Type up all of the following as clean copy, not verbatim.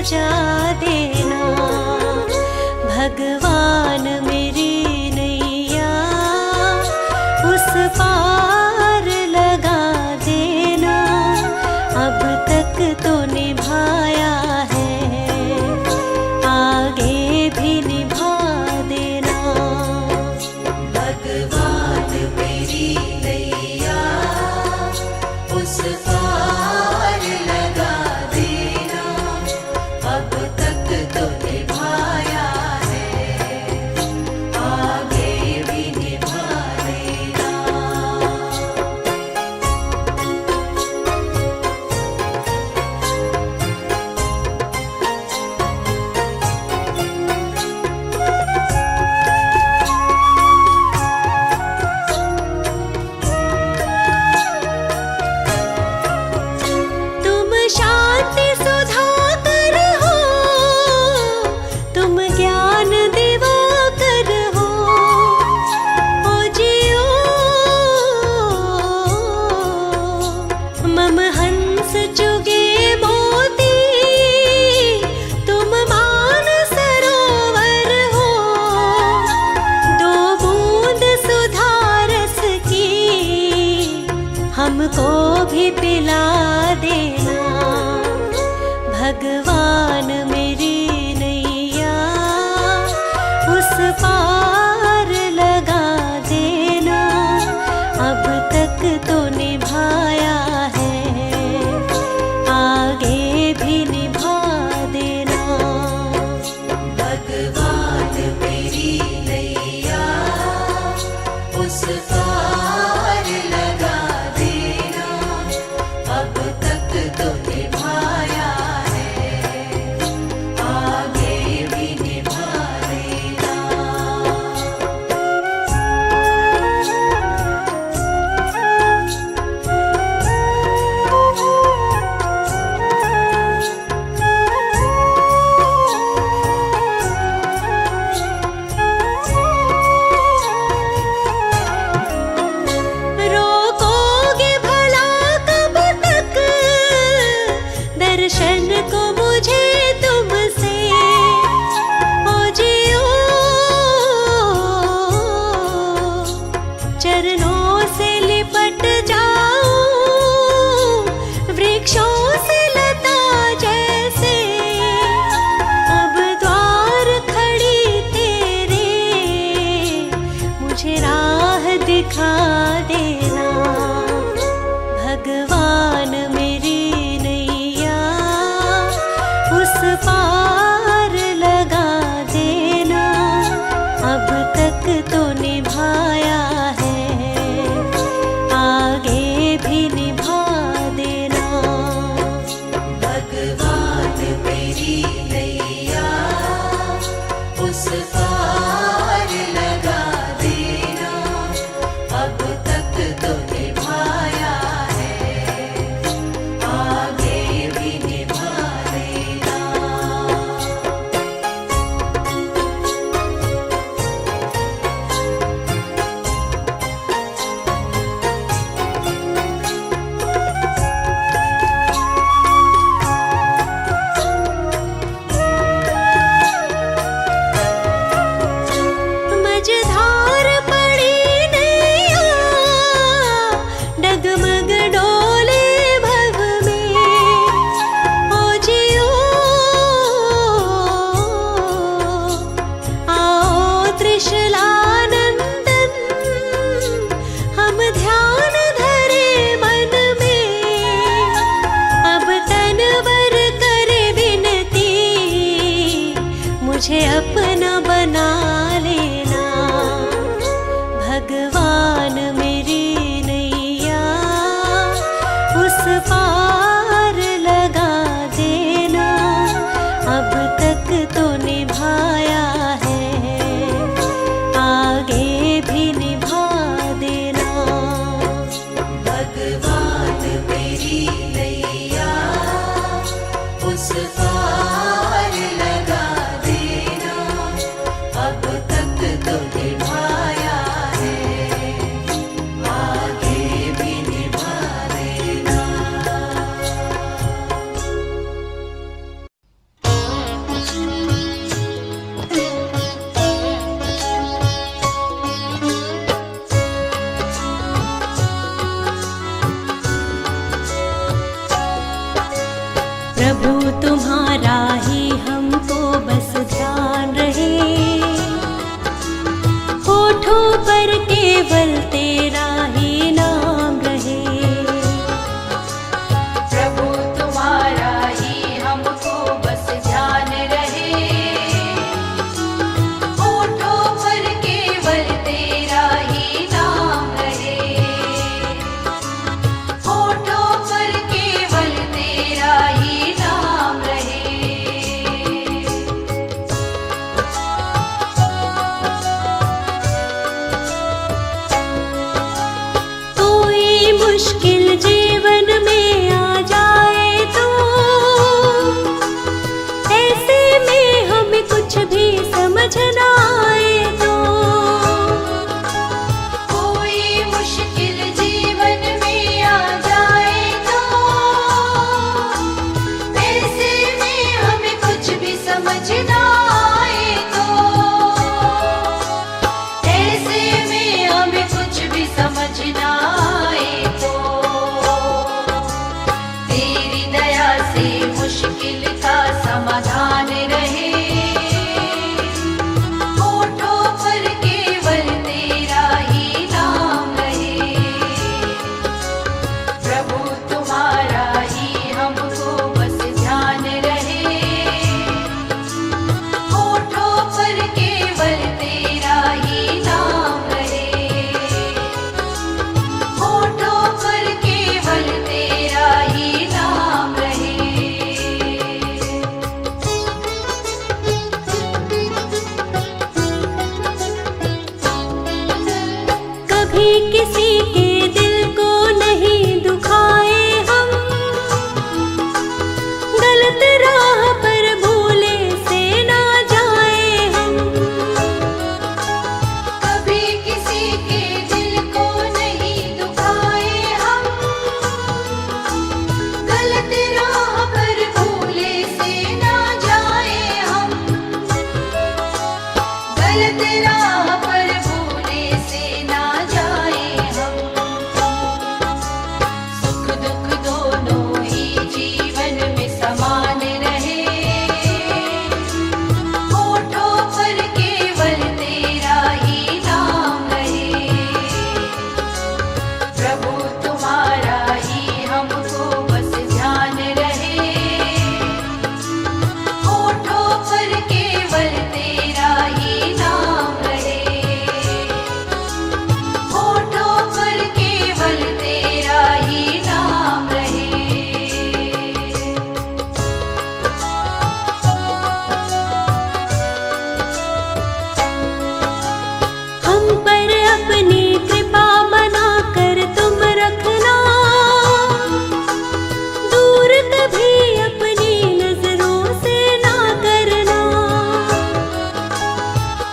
सजा देना। भगवान मेरी नैया उस पार लगा देना। अब तक तो निभाया है, आगे भी निभा देना। भगवान मेरी नैया उस पार लगा देना। अब तक तो निभाया है, आगे भी निभा देना। तुम शांति सुधाकर हो, तुम ज्ञान दिवाकर हो। ओ जियो मम हंस चुगे मोती, तुम मान सरोवर हो। दो बूंद सुधा रस की हमको भी पिला देना। भगवान मेरी नैया उस पार लगा देना। अब तक तो निभाया है, आगे भी निभा देना। भगवान मेरी नैया उस पार लगा देना। अब तक तो निभाया है, आगे भी निभा देना। रोकोगे भला कब तक दर्शन को मुझे तुमसे। ओ जियो चरणों से लिपट जाऊं, वृक्षों से लता जैसे। अब द्वार खड़ी तेरे, मुझे राह दिखा देना। भगवान मेरी नैया उस पार लगा देना। अब तक तो निभाया है, आगे भी निभा देना। भगवान मेरी नैया उस पार लगा देना। अब तक तो निभाया है, आगे भी निभा देना। मझधार पड़ी नैया, डगमग डोले भव में। ओ जियो आओ त्रिशलानंदन, हम ध्यान धरे मन में। अब तनवर करे विनती, मुझे अपना बना लेना। भगवान मेरी नैया उस पार लगा देना। अब तक तो निभाया है, आगे भी निभा देना। भगवान मेरी नैया उस पार लगा देना। अब तक तो निभाया है, आगे भी निभा देना। तुम्हारा ही हमको बस ध्यान रहे, होठों पर केवल तेरा ही नाम रहे। प्रभु तुम्हारा ही हमको बस ध्यान रहे, होठों पर केवल तेरा ही नाम रहे, होठों पर केवल तेरा ही नाम रहे। कोई मुश्किल जीवन में आ जाए तो ऐसे में हमें कुछ भी समझ ना आए तो, कोई मुश्किल जीवन में आ जाए तो ऐसे में हमें कुछ भी समझ ना आए तो, ऐसे में हमें कुछ भी समझ ना आए तो, तेरी दया से मुश्किल का समाधान रहे, होठों पर केवल तेरा ही नाम रहे। प्रभु तुम्हारा ही हमको बस ध्यान रहे, होठों पर केवल तेरा ही नाम रहे, होठों पर केवल तेरा ही नाम रहे। कभी किसी के दिल को नहीं दुखाए हम, गलत राह पर भूले से ना जाए हम। कभी किसी के दिल को नहीं दुखाए हम, गलत राह पर भूले से ना जाए हम, गलत राह पर भूले से ना जाए हम। सुख दुख दोनों ही जीवन में समान रहे, होठों पर केवल तेरा ही नाम रहे। प्रभु तुम्हारा ही हमको बस ध्यान रहे, होठों पर केवल तेरा ही नाम रहे, होठों पर केवल तेरा ही नाम रहे। हम पर अपनी कृपा बना कर तुम रखना, दूर कभी अपनी नजरों से ना करना।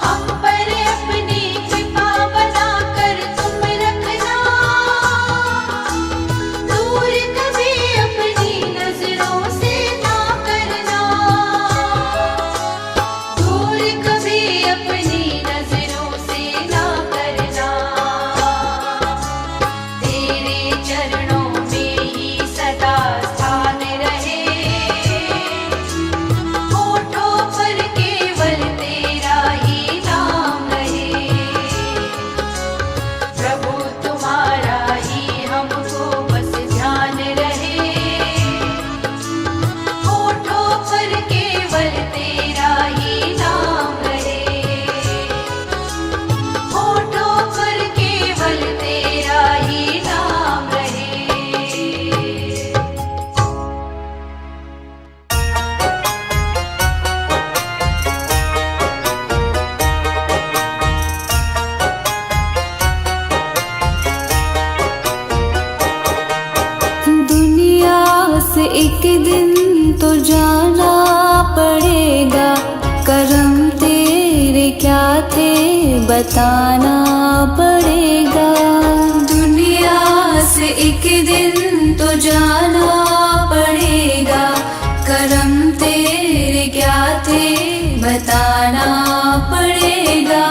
हम पर अपनी कृपा बना कर तुम रखना, दूर कभी अपनी नजरों से ना करना, दूर कभी अपनी नजरों से ना करना। तेरे चरणों में ही सदा स्थान रहे, होठों पर केवल तेरा ही नाम रहे। प्रभु तुम्हारा ही हमको बस ध्यान रहे, होठों पर केवल तेरा ही नाम रहे, होठों पर केवल तेरा ही नाम रहे। दुनिया से एक दिन तो जाना पड़ेगा, करम तेरे क्या थे बताना पड़ेगा। दुनिया से एक दिन तो जाना पड़ेगा, करम तेरे क्या थे बताना पड़ेगा।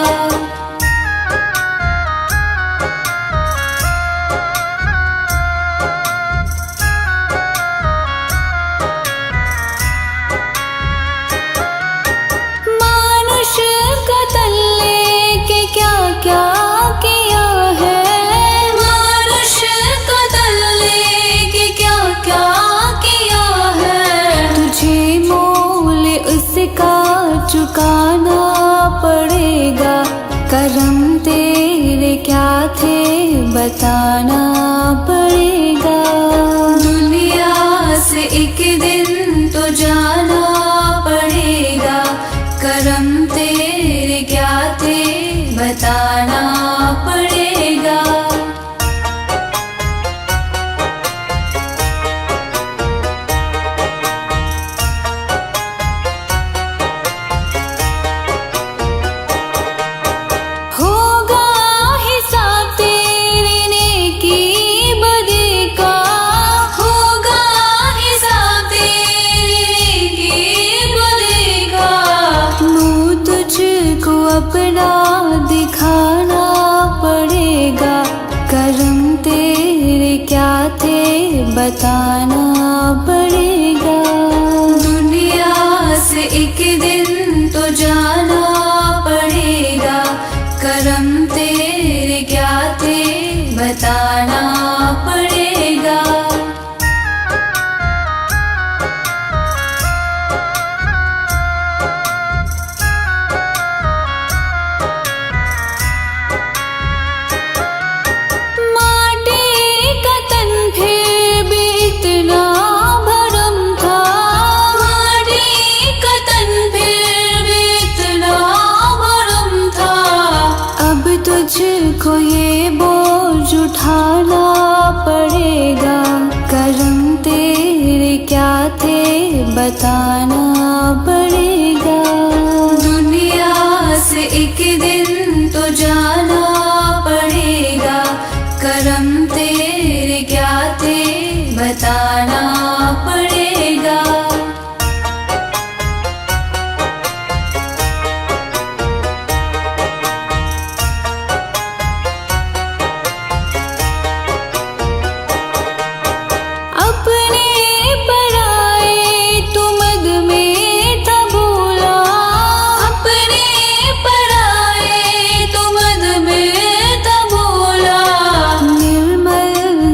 करम तेरे क्या थे बताना पड़ेगा। दुनिया से एक दिन तो जाना पड़ेगा। करम तेरे क्या थे बताना पड़ेगा। होगा हिसाब तेरे नेकी बदी का। होगा हिसाब तेरे नेकी बदी का। मुँह तुझको अपना दिखाना पड़ेगा। करम तेरे क्या थे बताना पड़ेगा। दुनिया से एक दिन तो जाना पड़ेगा। करम तेरे क्या थे बताना पड़ेगा। माटी का तन फिर भी इतना भरम था। माटी का तन फिर भी इतना भरम था। अब तुझको ये बोझ उठाना पड़ेगा। करम तेरे क्या थे बताना पड़ेगा। दुनिया से एक दिन तो जाना पड़ेगा। करम तेरे क्या थे बताना पड़ेगा। अपने पराए तू मद में था भूला। अपने पराए तू मद में था भूला। निर्मल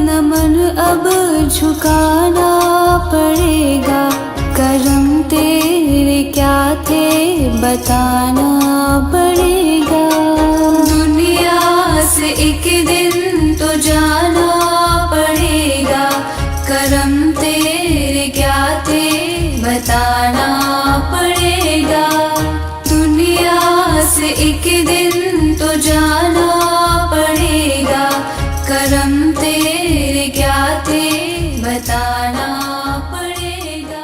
नमन अब झुकाना पड़ेगा। करम तेरे क्या थे बताना पड़ेगा। दुनिया से एक दिन तो जाना पड़ेगा। करम तेरे क्या थे बताना पड़ेगा। दुनिया से एक दिन तो जाना पड़ेगा। करम तेरे क्या थे बताना पड़ेगा।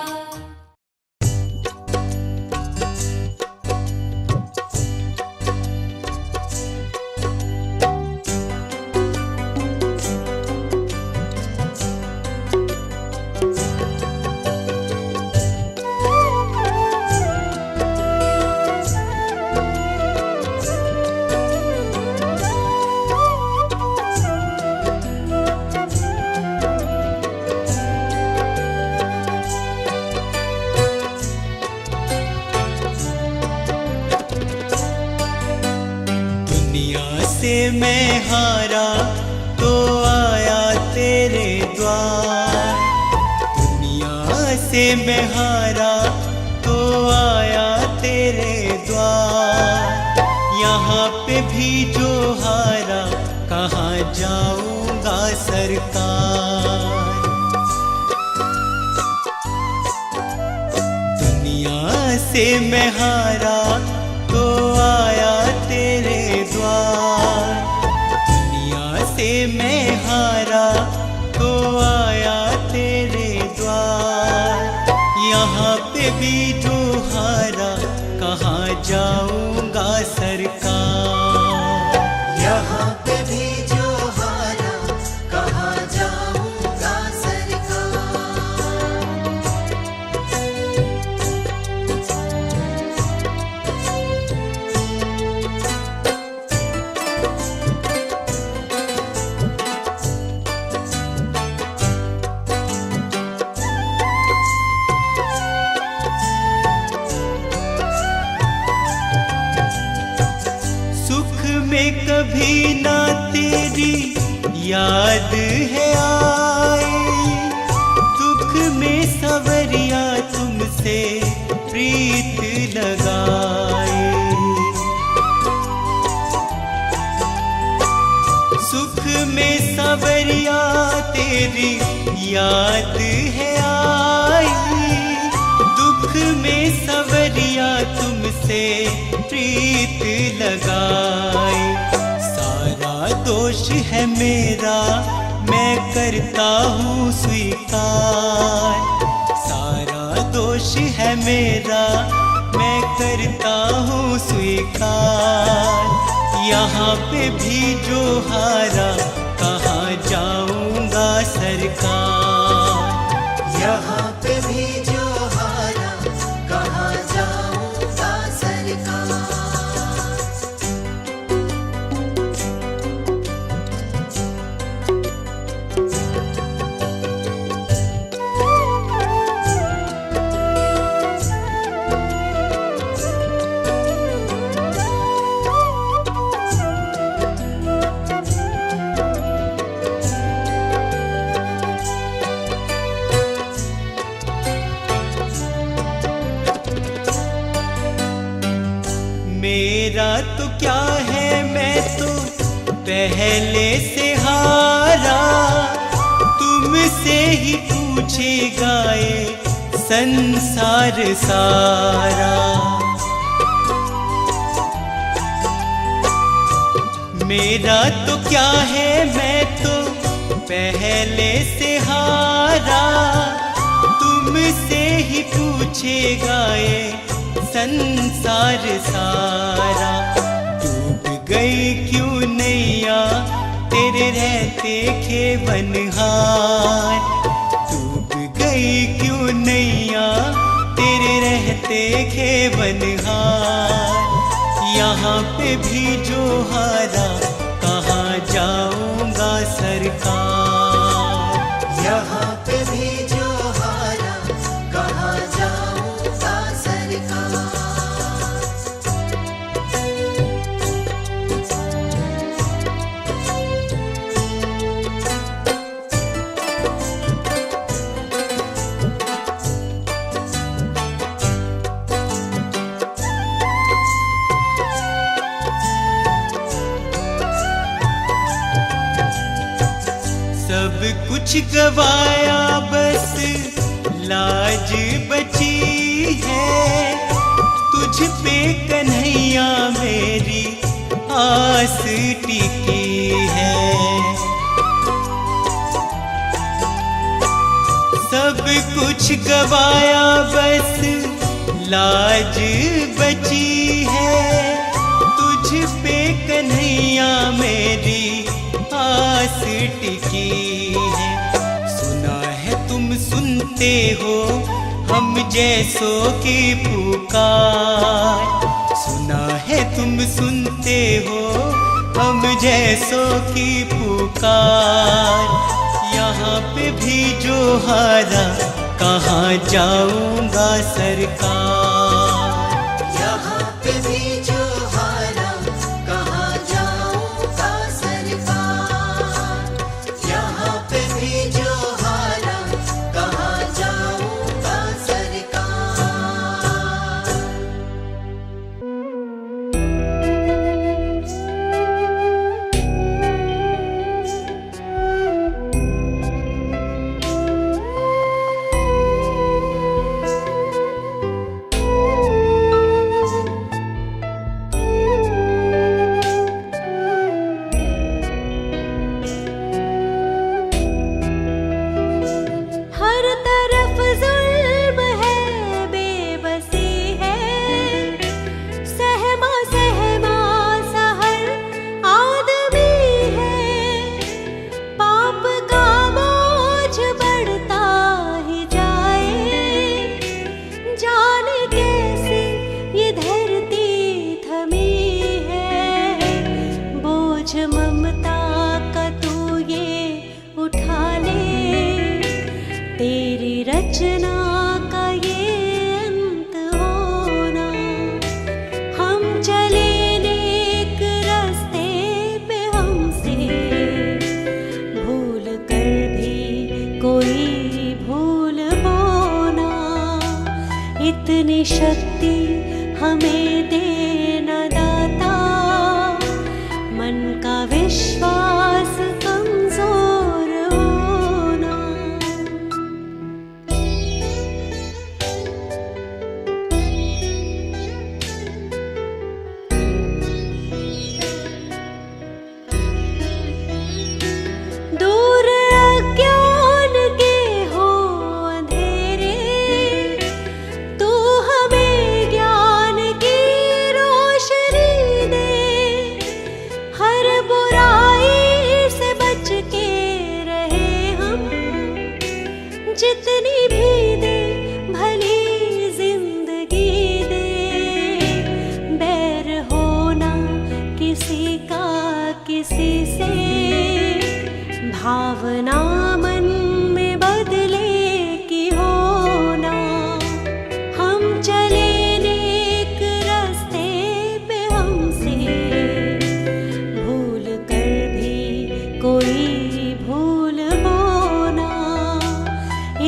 से मैं हारा तो आया तेरे द्वार। दुनिया से मैं हारा तो आया तेरे द्वार। यहाँ पे भी जो हारा कहाँ जाऊंगा सरकार। दुनिया से मैं हारा तो आया तेरे द्वार। दुनिया से मैं हारा तो आया तेरे द्वार। यहाँ पे भी जो हारा कहाँ जाऊंगा सरकार। यहाँ पे भी जो हारा कहाँ जाऊंगा सरकार। कभी ना तेरी याद है आई। दुख में सवरिया तुमसे प्रीत लगाए। तेरी याद है आई, दुख में सवरिया तुमसे प्रीत लगाई। सारा दोष है मेरा मैं करता हूँ स्वीकार, सारा दोष है मेरा मैं करता हूँ स्वीकार। यहाँ पे भी जो हारा कहाँ जाऊँगा सरकार। यहाँ पे भी जो हारा कहाँ जाऊँगा सरकार। मेरा तो क्या है मैं तो पहले से हारा, तुमसे ही पूछेगा ये संसार सारा। मेरा तो क्या है मैं तो पहले से हारा, तुमसे ही पूछेगा ये संसार सारा। डूब गई क्यों नैया तेरे रहते खेवनहार, डूब गई क्यों नैया तेरे रहते खेवनहार। यहाँ पे भी जो हारा कहाँ जाऊँगा सरकार। यहाँ पे भी जो हारा कहाँ जाऊँगा सरकार। सब कुछ गवाया बस लाज बची है, तुझ पे कन्हैया मेरी आस टिकी है। सब कुछ गवाया बस लाज बची है, तुझ पे कन्हैया मेरी आस टिकी है। सुना है तुम सुनते हो हम जैसों की पुकार, सुना है तुम सुनते हो हम जैसों की पुकार। यहाँ पे भी जो हारा कहाँ जाऊँगा सरकार। यहाँ पे भी जो हारा कहाँ जाऊँगा सरकार। यहाँ पे भी जो हारा कहाँ जाऊँगा सरकार। हर तरफ जुल्म है, बेबसी है, सहमा सहमा सा हर आदमी है। पाप का बोझ बढ़ता ही जाए, जाने कैसे ये धरती थमी है। बोझ ममता का तू ये उठा ले, तेरी रचना का ये अंत होना। हम चले नेक रास्ते पे, हमसे भूल कर भी कोई भूल बोना। इतनी शक्ति हमें देना दाता, मन का विश्वास कमजोर होना। भावना मन में बदले की होना। हम चले नेक रास्ते पे, हमसे भूल कर भी कोई भूल होना।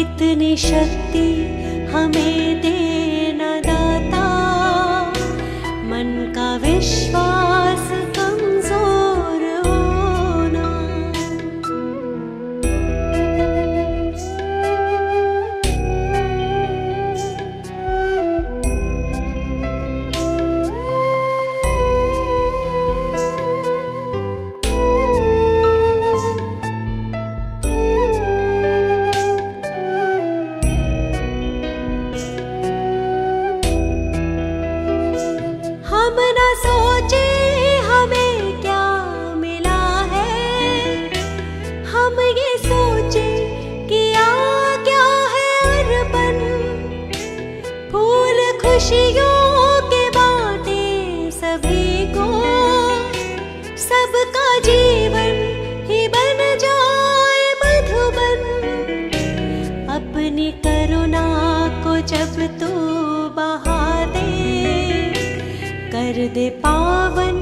इतनी शक्ति हमें देना दाता, मन का विश्वास कमजोर होना। हम न सोचे हमें क्या मिला है, हम ये सोचे किया क्या है अर्पण। फूल खुशियों के बांटे सभी को, सबका जीवन ही बन जाए मधुबन। अपनी करुणा को जब तू बहा दे, कर दे पावन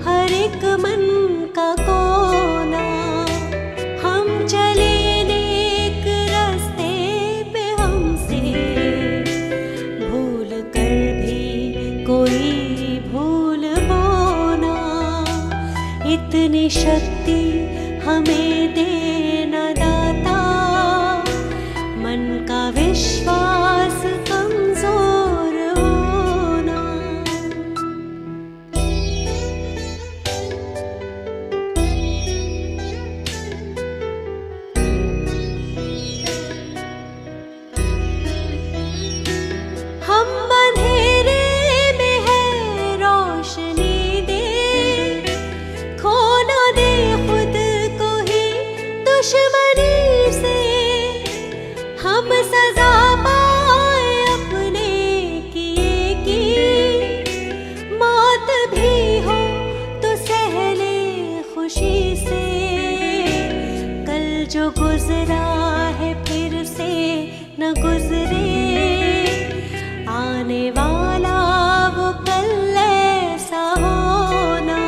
हर एक मन का कोना। हम चले नेक रास्ते पे, हमसे भूल कर भी कोई भूल होना। इतनी शक्ति हमें देना दाता, मन का विश्वास कमजोर होना। हम अंधेरे में है रोशनी दे, खो ना दे खुद को ही दुश्मनी से। हम सजा पाए अपने किए की, मौत भी हो तो सह ले खुशी से। कल जो गुजरा है फिर से न गुजरे, आने वाला वो कल ऐसा होना।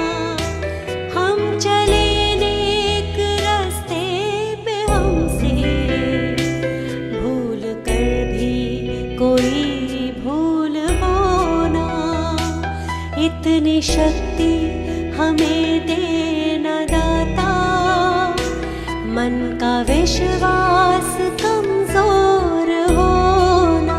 हम चले नेक रास्ते पे, हमसे भूल कर भी कोई भूल होना। इतनी शक्ति हमें देना दाता, मन का विश्वास कमजोर होना।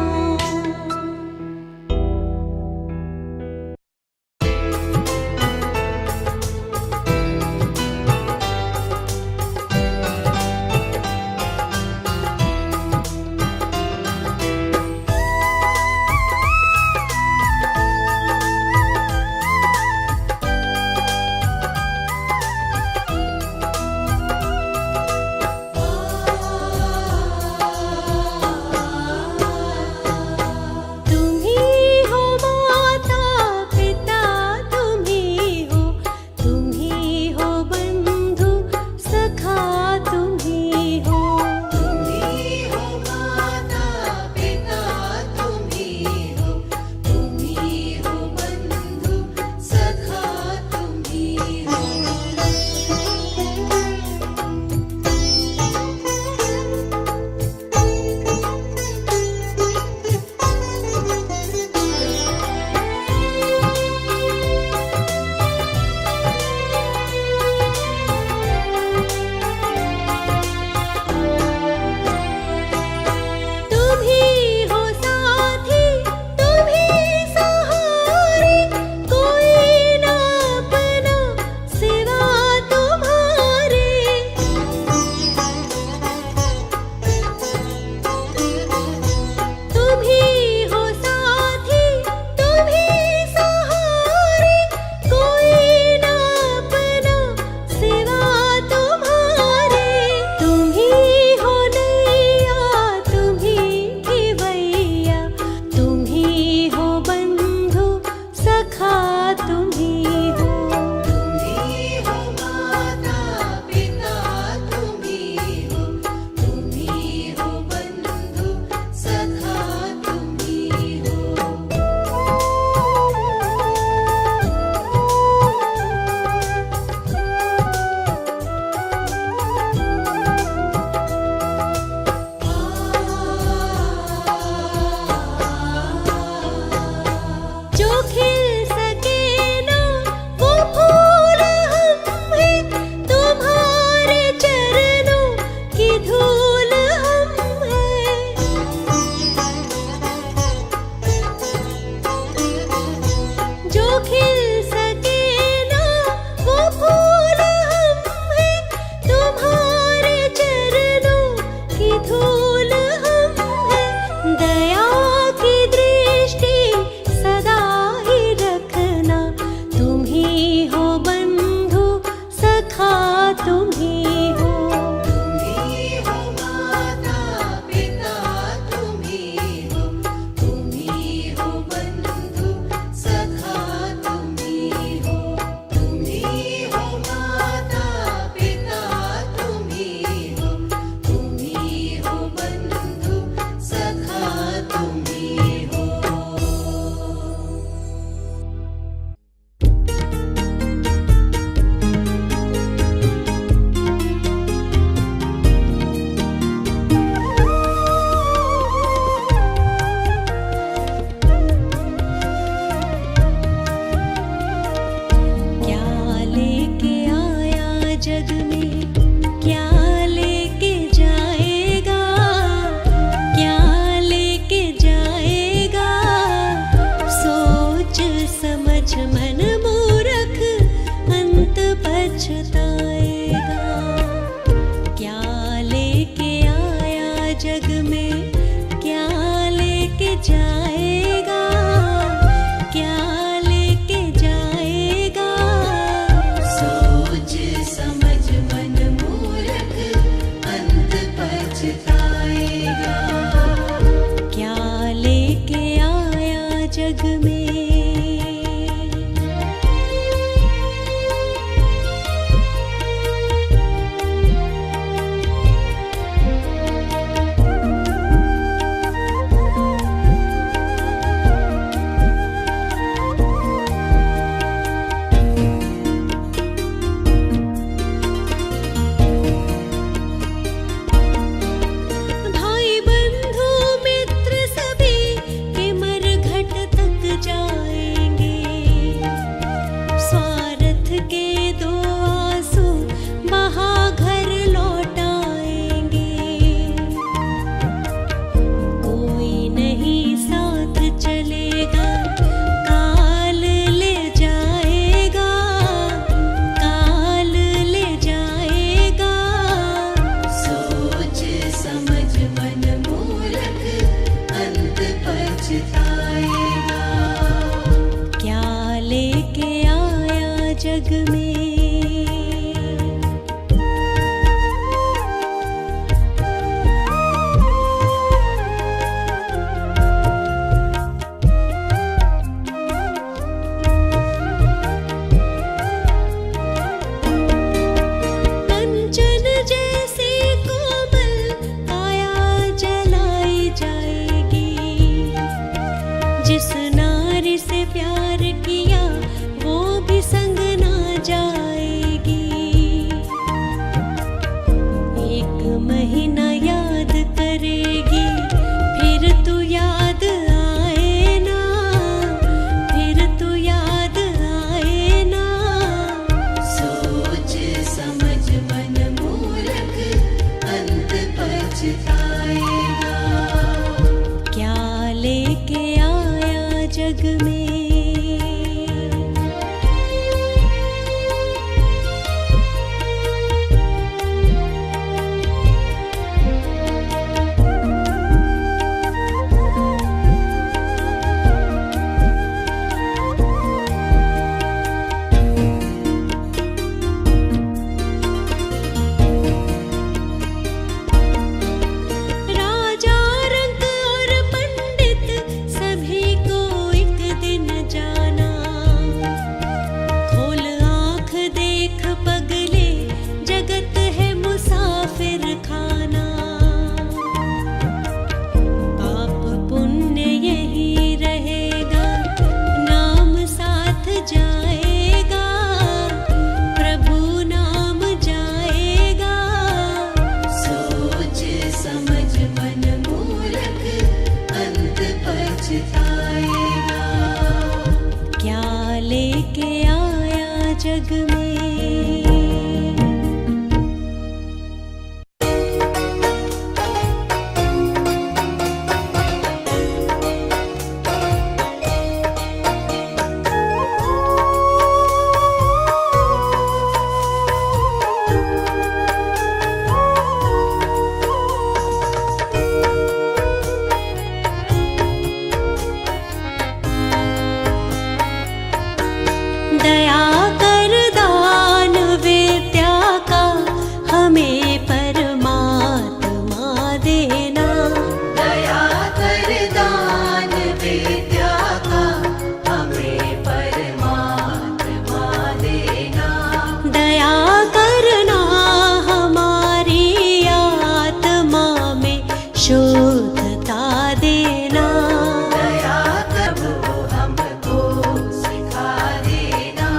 जग में। भाई बंधु मित्र सभी के मरघट तक जाएंगे, स्वार्थ के दो आंसू बहा घर लौट आएंगे। कोई नहीं साथ चलेगा, काल ले जाएगा, काल ले जाएगा। सोच समझ मन मूर्ख अंत पछताएगा। क्या लेके आया जग में। कंचन जैसी कोमल काया जलाई जाएगी, जिस नारी से प्यार किया वो भी संग ना जाएगी। एक महीना याद करेगी, फिर तू याद आए ना, फिर तू याद आए ना। सोच समझ मन मूर्ख अंत पछताएगा। क्या लेके आया जग में। राजा रंक और पंडित सभी को एक दिन जाना। खोल आँख देख पगले, जगत है मुसाफिर खाना। पाप पुण्य यही रहेगा, नाम साथ जाएगा, प्रभु नाम जाएगा। सोच समझ मन मूर्ख अंत पछताएगा। क्या लेके आया जग में। दया कर दान विद्या का हमें परमात्मा देना। दया कर दान विद्या का हमें परमात्मा देना। दया करना हमारी आत्मा में शुद्धता देना। दया प्रभु हमको सिखा देना।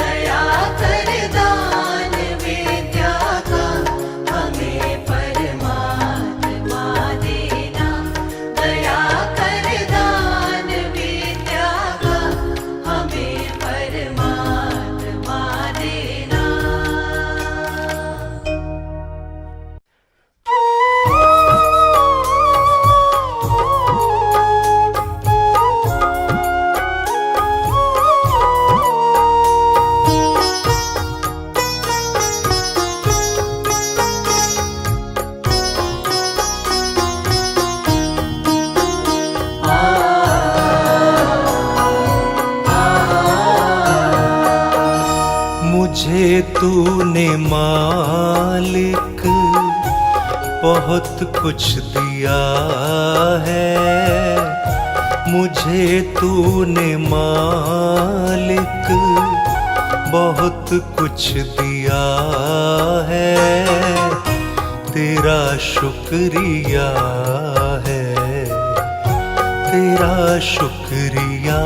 दया कर दान विद्या का हमें परमात्मा देना। दया कर दान विद्या का हमें परमात्मा देना। मुझे तूने मालिक बहुत कुछ दिया है, मुझे तूने मालिक बहुत कुछ दिया है, तेरा शुक्रिया है, तेरा शुक्रिया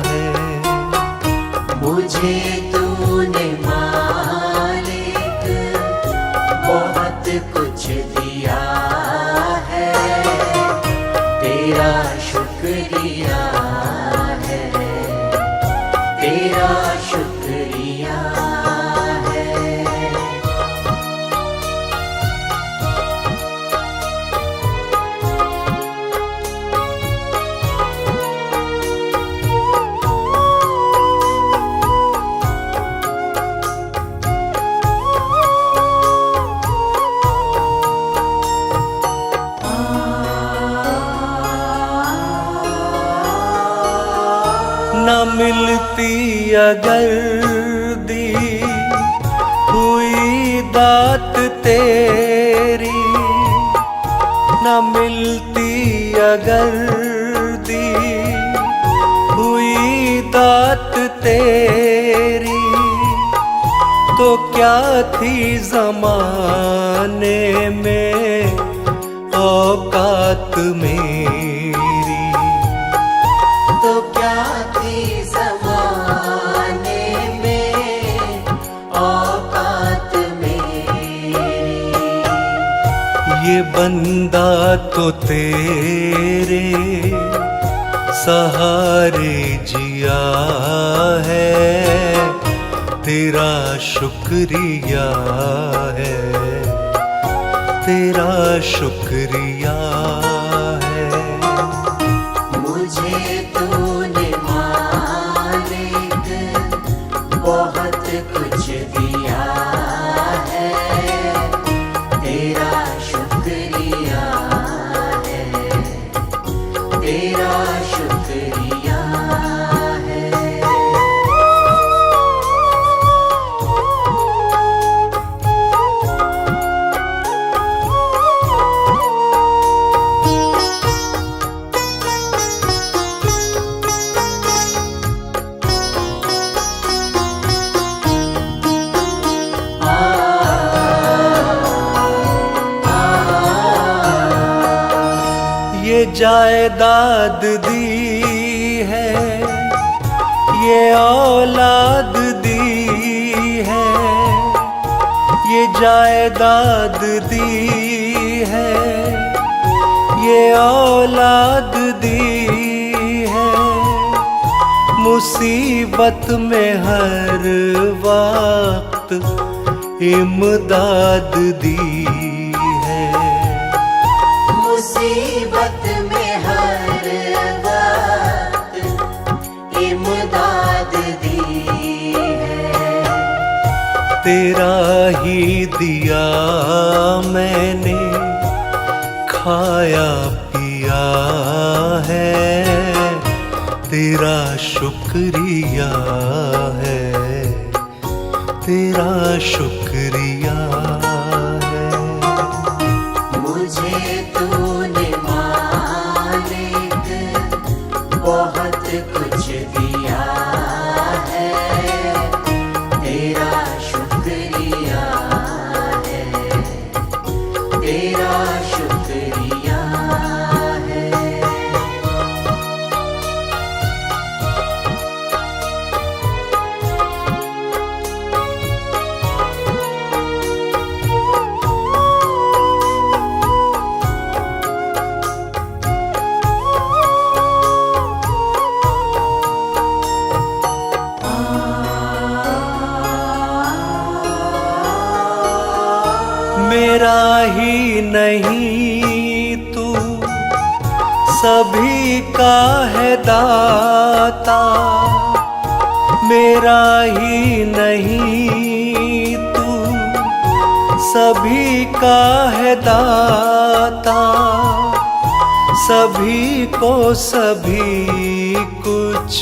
है। मुझे तूने मालिक बहुत कुछ दिया है, तेरा शुक्रिया है, तेरा शुक्रिया है। न मिलती अगर दी हुई दात तेरी, न मिलती अगर दी हुई दात तेरी, तो क्या थी ज़माने में औकात मेरी, तो क्या थी ज़माने में औकात मेरी। ये बंदा तो तेरे सहारे जिया है, तेरा शुक्रिया है, तेरा शुक्रिया है। मुझे तूने मालिक बहुत कुछ दिया है, तेरा शुक्रिया है, तेरा शुक्रिया है। ये जायदाद दी है, ये औलाद दी है, ये जायदाद दी है, ये औलाद दी है। मुसीबत में हर वक्त इमदाद दी है, मुसीबत में हर वक्त इमदाद दी है। तेरा ही दिया मैंने खाया पिया है, तेरा शुक्रिया है, तेरा शुक्रिया है। मुझे तूने मालिक बहुत कुछ दिया है, तेरा शुक्रिया है, तेरा शुक्रिया है। मेरा ही नहीं तू सभी का है दाता, मेरा ही नहीं तू सभी का है दाता, सभी को सभी कुछ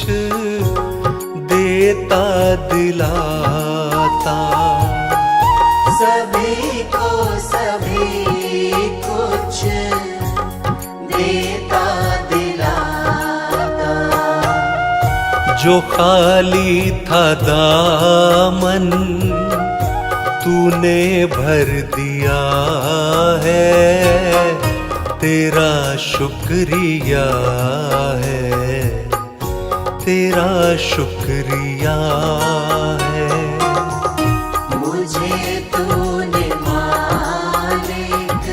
देता दिलाता, सभी को सभी कुछ देता दिलाता। जो खाली था दामन तूने भर दिया है, तेरा शुक्रिया है, तेरा शुक्रिया है। मुझे तूने मालिक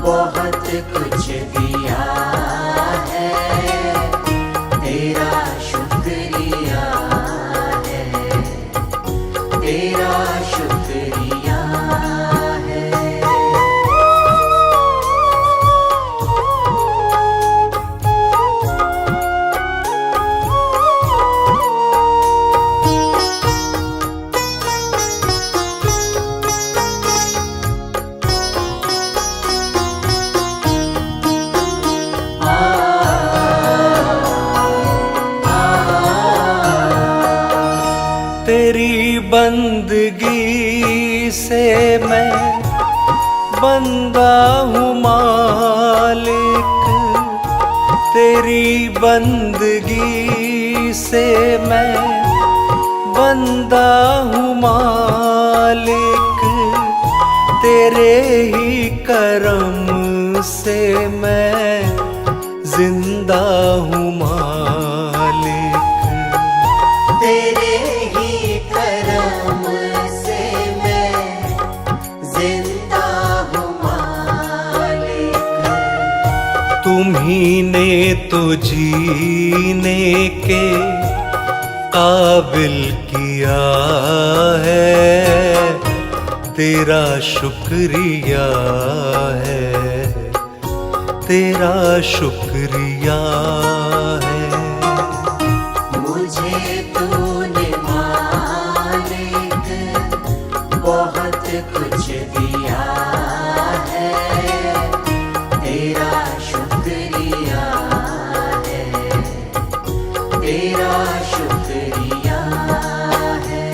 बहुत कुछ दिया है, तेरा शुक्रिया है, तेरा शुक्रिया है। तेरी बंदगी से मैं बंदा हूँ मालिक, तेरी बंदगी से मैं बंदा हूँ मालिक, तेरे ही करम से मैं जिंदा हूँ मालिक। तेरे ही करम से मैं जिंदा हूँ मालिक। तुम्ही ने तो जीने के काबिल किया है, तेरा शुक्रिया है, तेरा शुक्रिया है। मुझे तूने मालिक बहुत कुछ दिया है, तेरा शुक्रिया है, तेरा शुक्रिया है।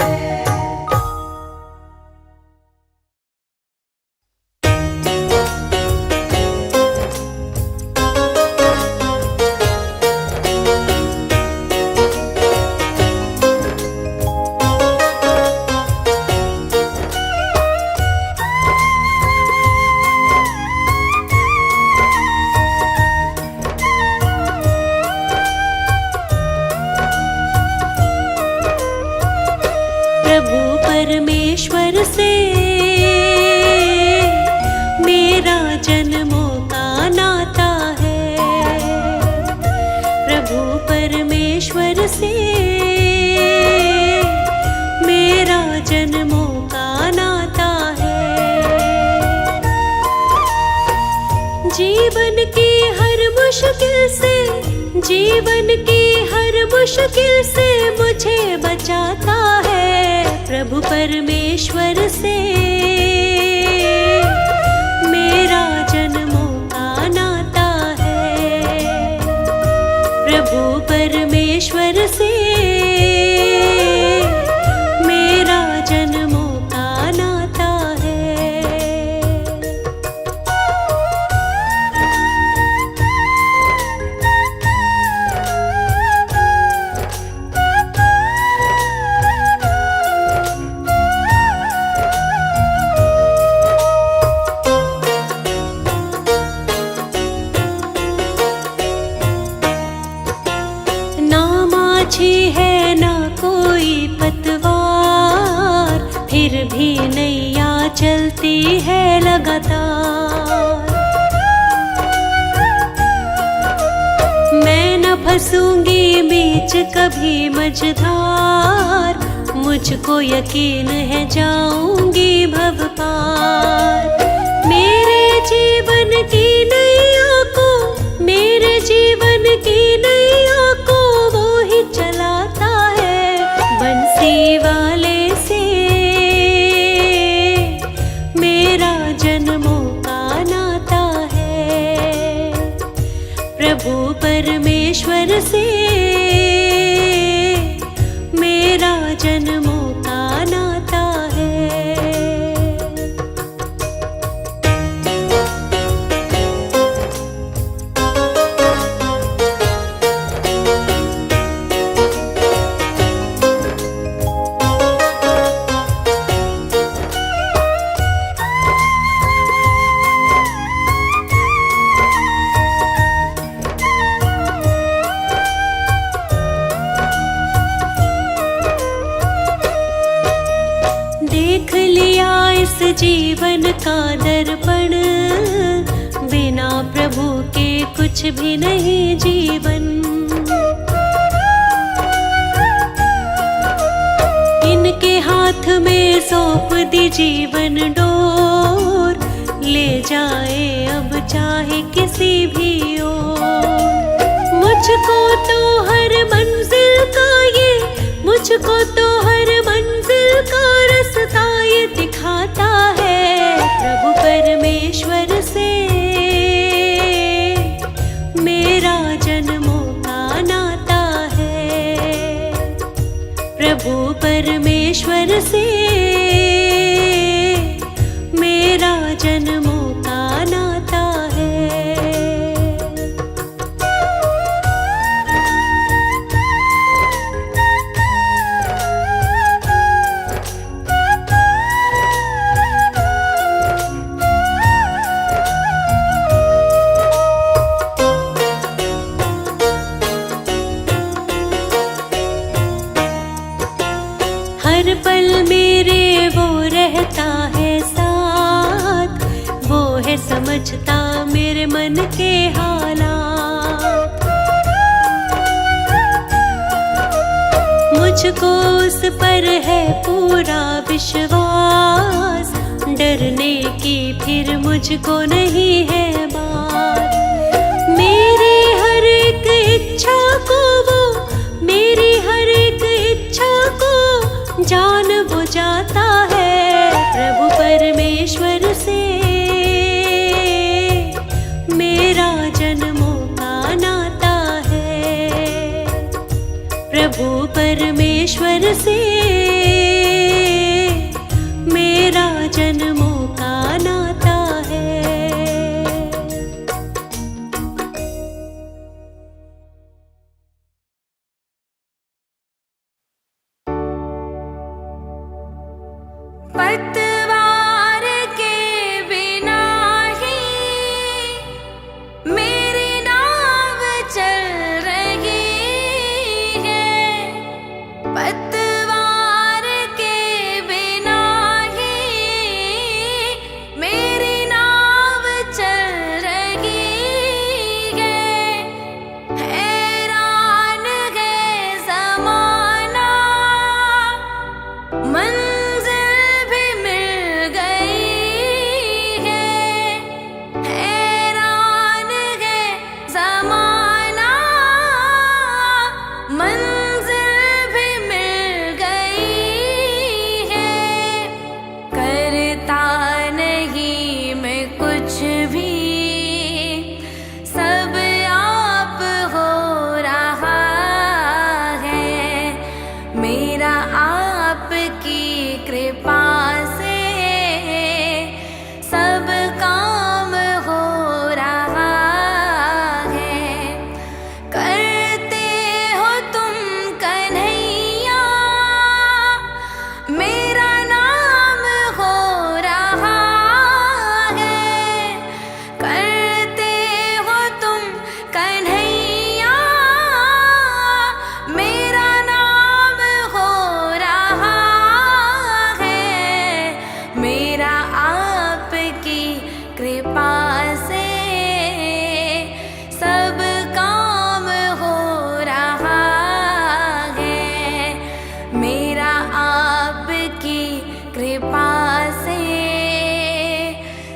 प्रभु परमेश्वर से मेरा जन्मों का नाता है, प्रभु परमेश्वर से मेरा जन्मों का नाता है। जीवन की हर मुश्किल से, जीवन की हर मुश्किल से मुझे बचाता है, प्रभु परमेश्वर से मेरा जन्मों का नाता है, प्रभु परमेश्वर से मेरा जन्मों का नाता है। अच्छी है ना कोई पतवार, फिर भी नैया चलती है लगातार। मैं न फंसूंगी बीच कभी मझधार, मुझको यकीन है जाऊंगी भव पार। मेरे जीवन की नैया को, मेरे जीवन की नैया को वो ही चलाता है, बंसी वाले से मेरा जन्मों का नाता है, प्रभु परमेश्वर से मेरा जन्मों का नाता है। जीवन का दर्पण, बिना प्रभु के कुछ भी नहीं जीवन। इनके हाथ में सौंप दी जीवन डोर, ले जाए अब चाहे किसी भी ओर। मुझको तो हर मंजिल का ये, मुझको तो हर मंजिल का रास्ता ये दिखाता है। प्रभु परमेश्वर से मेरा जन्मों का नाता है। प्रभु परमेश्वर से मेरा जन्मों का नाता है। हर पल मेरे वो रहता है साथ, वो है समझता मेरे मन के हालात। मुझको उस पर है पूरा विश्वास, डरने की फिर मुझको नहीं है बात। मेरी हर एक इच्छा को वो, मेरी हर एक इच्छा को जान बुझाता है। प्रभु परमेश्वर से मेरा जन्मों का नाता है। प्रभु परमेश्वर से मेरा जन्मों का नाता है। पतवार के बिना ही मेरी नाव चल रही है। पतवार के बिना ही मेरी नाव चल रही है। हैरान है ज़माना, मंजिल भी मिल गई है। हैरान है ज़माना, मंजिल भी मिल गई है। करता नहीं मैं कुछ भी, सब आप हो रहा है। मेरा आपकी कृपा से सब काम हो रहा है। करते हो तुम कन्हैया, मेरा नाम हो रहा है। करते हो तुम कन्हैया, मेरा नाम हो रहा है। मेरा आपकी कृपा से सब काम हो रहा है। मेरा आपकी कृपा से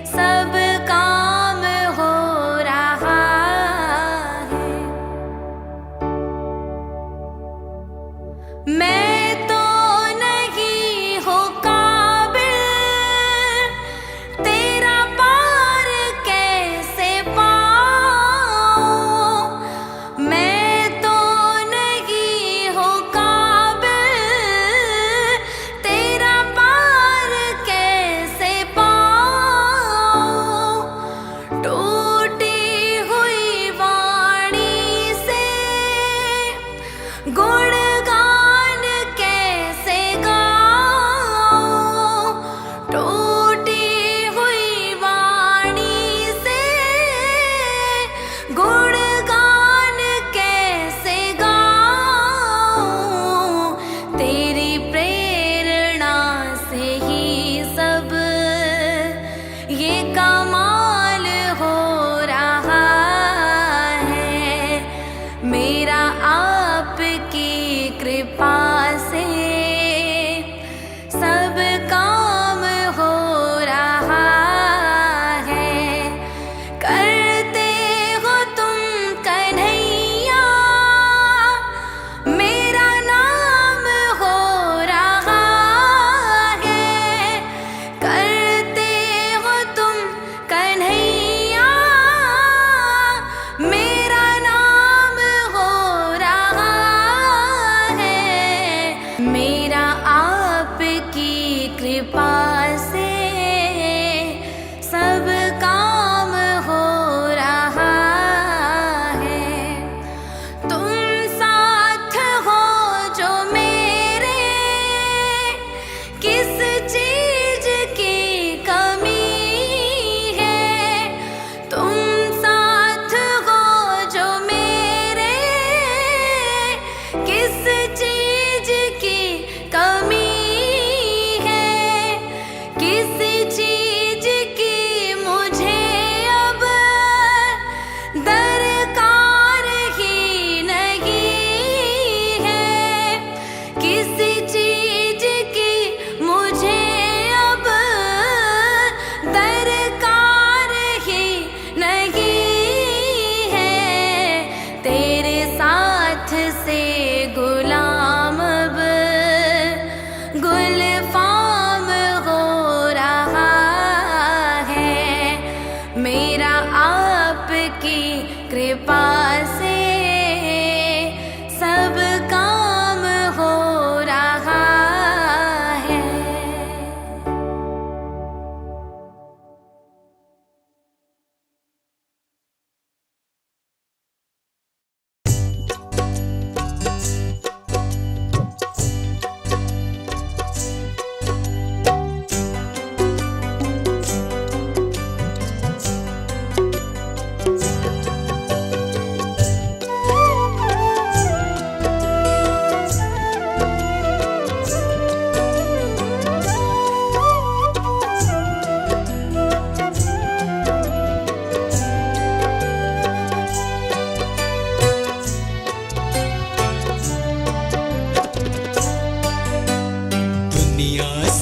सब काम हो रहा है। मैं तो नहीं हूँ काबिल, तेरा पार कैसे पाऊँ। मैं तो नहीं हूँ काबिल, तेरा पार कैसे पाऊँ। टूटी हुई वाणी से गुणगान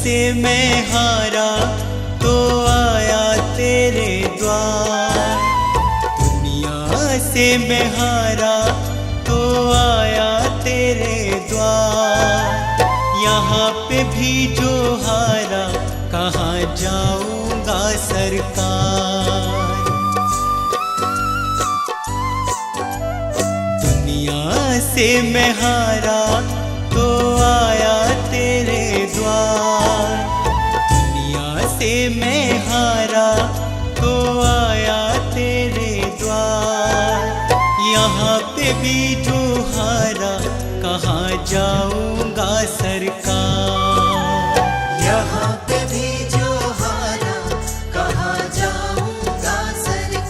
से मैं हारा तो आया तेरे द्वार, दुनिया से मैं हारा तो आया तेरे द्वार। यहाँ पे भी जो हारा कहाँ जाऊंगा सरकार। दुनिया से मैं हारा तो आया तेरे द्वार, दुनिया से मैं हारा तो आया तेरे द्वार। यहाँ पे भी जो हारा कहाँ जाऊंगा सरकार। यहाँ पे भी जो हारा कहाँ जाऊंगा सरकार।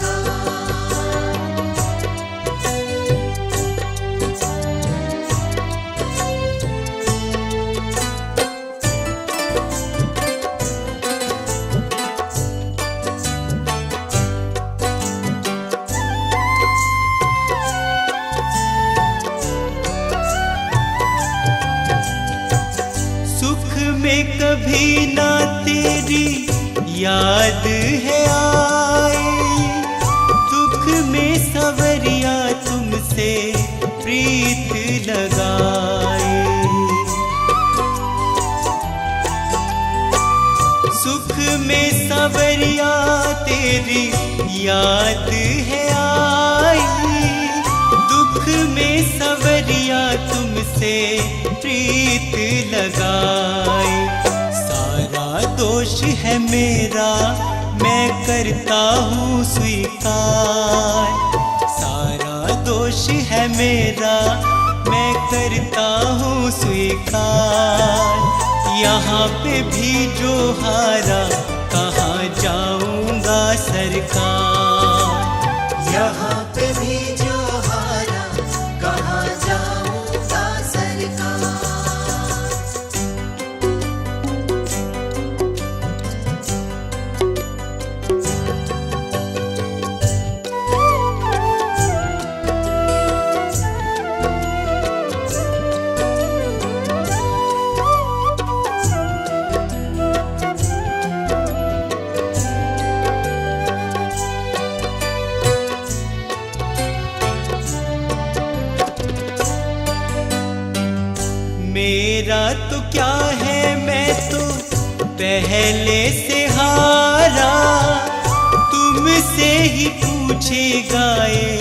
सुख में कभी ना तेरी याद है आई, दुख में सवरिया तुमसे प्रीत लगाए। सुख में सवरिया तेरी याद है आई, दुख में सवरिया तुमसे प्रीत लगाए। सारा दोष है मेरा मैं करता हूँ स्वीकार, सारा दोष है मेरा मैं करता हूँ स्वीकार। यहाँ पे भी जो हारा कहाँ जाऊंगा सरकार। यहाँ पे भी जो हारा कहाँ जाऊंगा सरकार। मेरा तो क्या है मैं तो पहले से हारा, तुमसे ही पूछेगा ये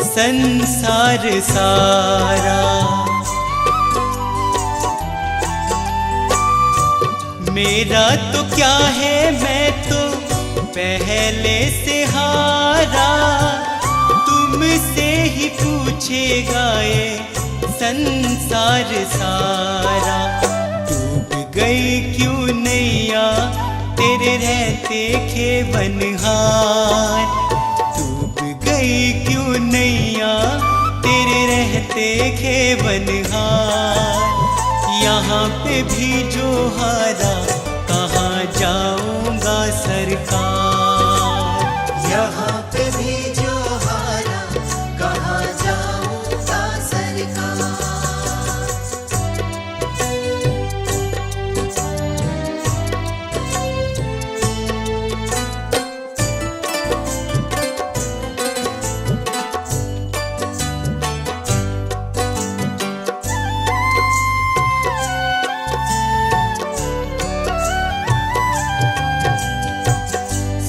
संसार सारा। मेरा तो क्या है मैं तो पहले से हारा, तुमसे ही पूछेगा ये संसार सारा। डूब गई क्यों नैया तेरे रहते खेवनहार, डूब गई क्यों नैया तेरे रहते खेवनहार। यहाँ पे भी जो हारा कहाँ जाऊंगा सरकार। यहाँ पे भी जो हारा कहाँ जाऊंगा सरकार।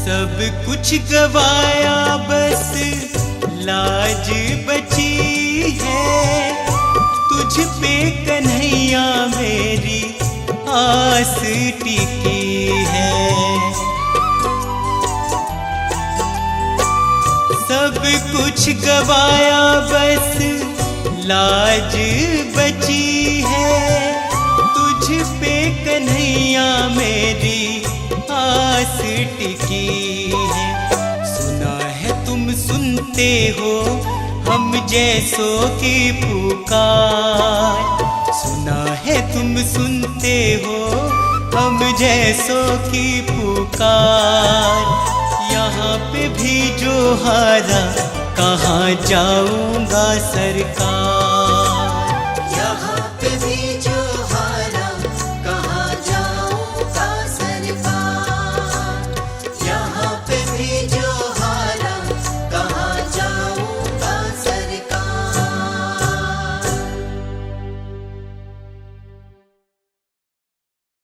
सब कुछ गवाया बस लाज बची है, तुझ पे कन्हैया मेरी आस टिकी है। सब कुछ गवाया बस लाज बची है, तुझ पे कन्हैया मेरी आस टिकी है। सुना है तुम सुनते हो हम जैसों की पुकार, सुना है तुम सुनते हो हम जैसों की पुकार। यहाँ पे भी जो हारा कहाँ जाऊंगा सरकार।